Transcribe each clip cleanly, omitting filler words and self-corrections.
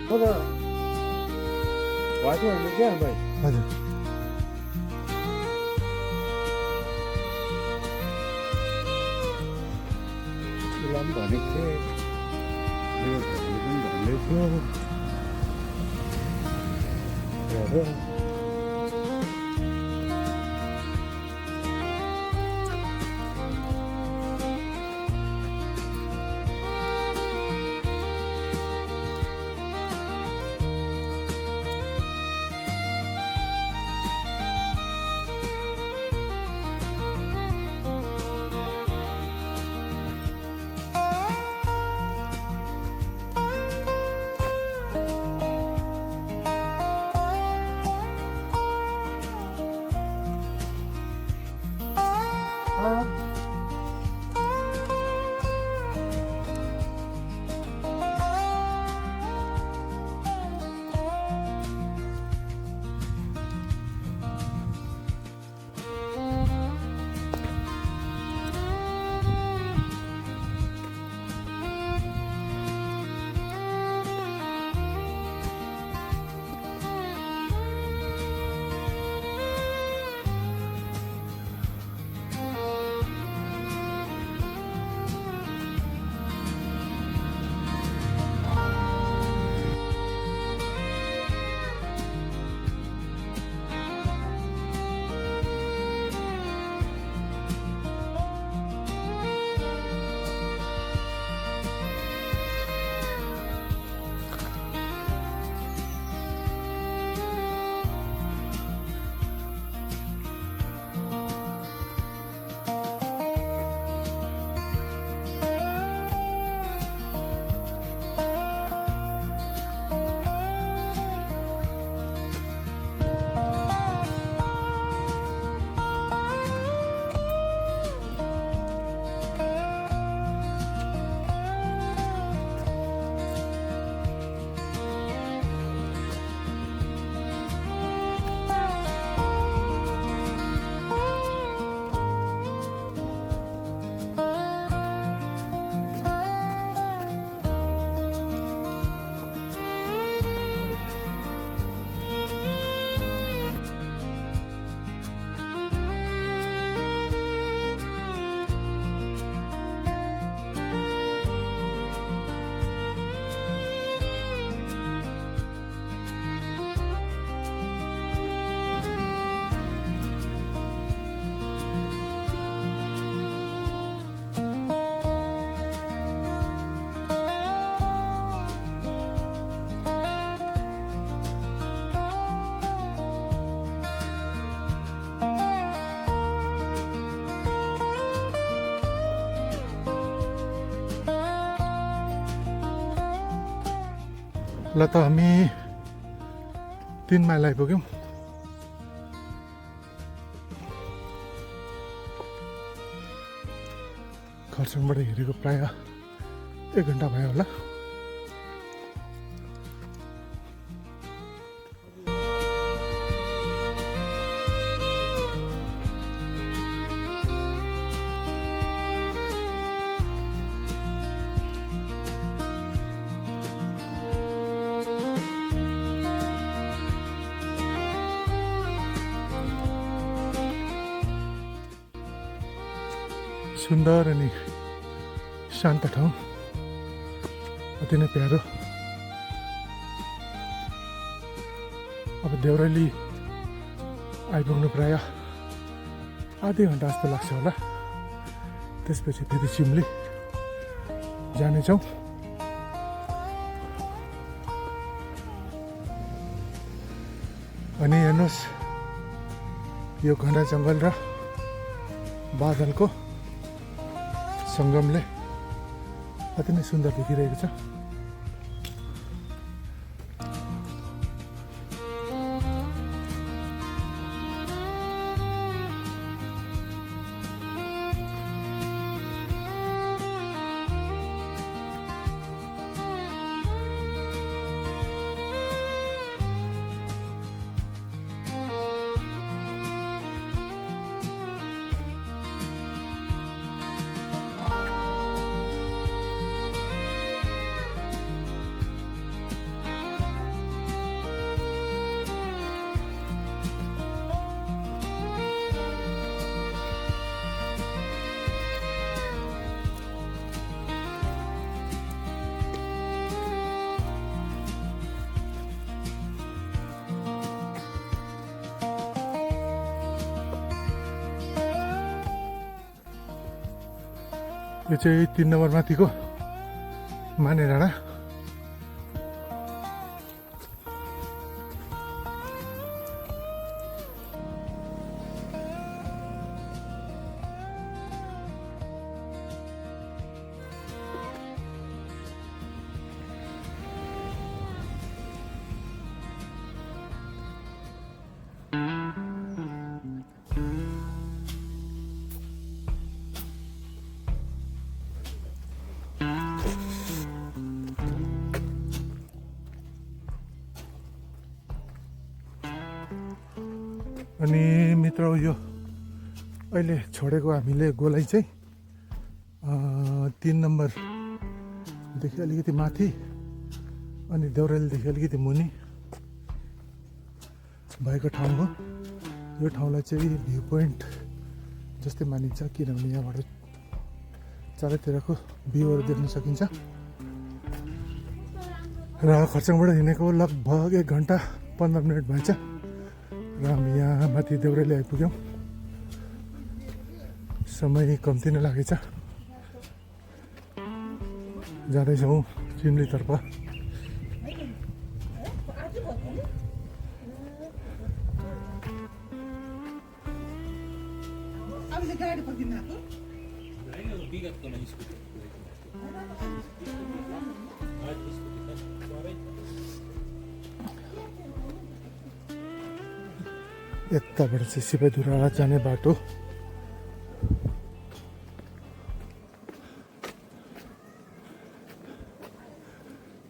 तर भाइहरूले क्या भाइ हजुर उसलाई पनि भनेको थिएँ मेरो भाइले पनि भन्दै थियो र ल त हामी 3 माइल आइपुग्यौँ खरसाङबाट हिँडेको प्राय 1 घन्टा भयो होला सुन्दर अनि शान्त ठाउँ अति नै प्यारो अब देउराली आइपुग्नु प्राय आधी घन्टा जस्तो लाग्छ होला त्यसपछि फेरि चिम्ली जानेछौँ अनि हेर्नुहोस् यो घना जङ्गल र बादलको सङ्गमले अति नै सुन्दर देखिरहेको छ यो चाहिँ 3 नम्बर माथिको माने डाँडा। अनि मित्र यो अहिले छोडेको हामीले गोलाइ चाहिँ 3 नम्बरदेखि अलिकति माथि अनि देउरालीदेखि अलिकति मुनि भएको ठाउँ हो। यो ठाउँलाई चाहिँ भ्यू पोइन्ट जस्तै मानिन्छ किनभने यहाँबाट चारैतिरको भ्यूहरू देख्न सकिन्छ। र खरसाङबाट हिँडेको लगभग 1 घन्टा 15 मिनट भएछ र हामी यहाँ माथि देउराली आइपुग्यौँ। समय कम्ती नै लागेछ। जाँदैछौँ चिम्लीतर्फ। यताबाट चाहिँ सिपाहीधुरा जाने बाटो।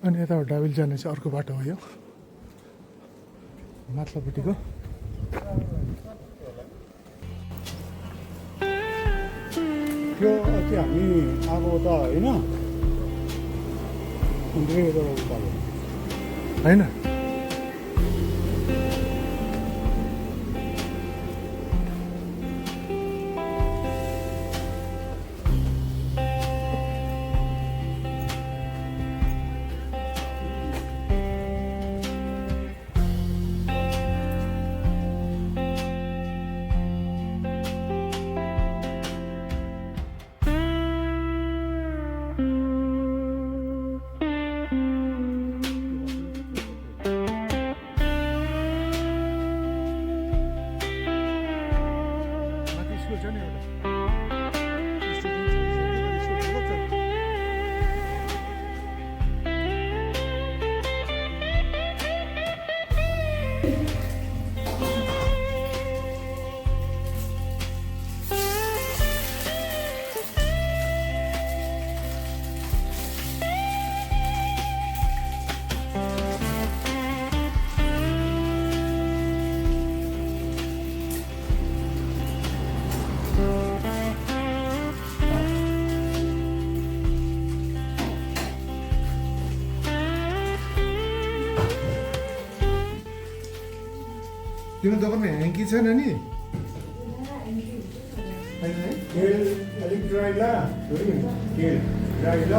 अनि यताबाट डाबिल जाने चाहिँ अर्को बाटो हो यो माथिल्लोपट्टिको। त्यो अस्ति हामी आएको त होइन होइन तिम्रो दोकानमा ह्याङ्की छैन नि? अलिक ड्राई ला ड्राई ल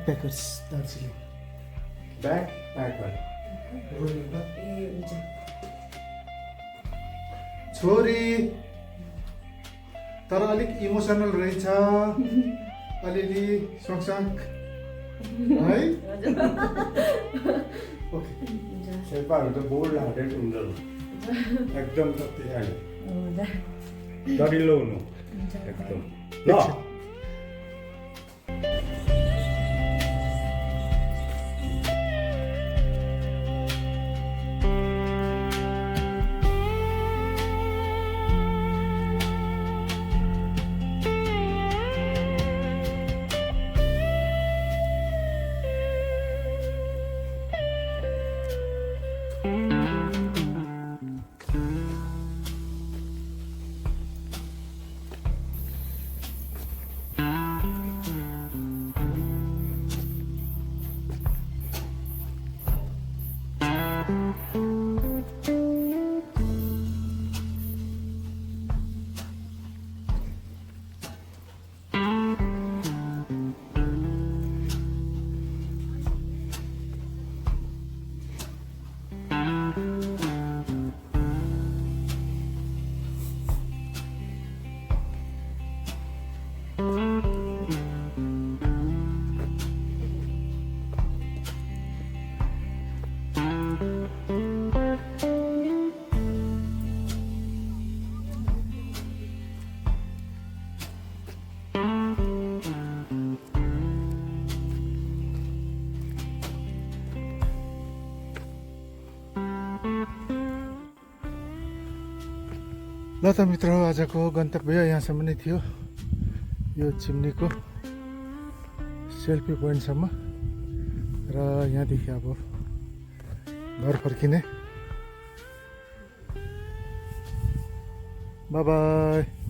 Backpackers Darjeeling. Backpacker. छोरी तर अलिक इमोसनल रहेछ, अलिअलि सङसङ है। शेर्पाहरू त बोल्ड हार्टेड हुँदैन एकदम शक्तिशाली दरिलो हुनु एकदम ल। ल त मित्र, आजको गन्तव्य यहाँसम्म नै थियो। यो चिम्नीको सेल्फी पोइन्टसम्म र यहाँदेखि अब घर फर्किने। By by.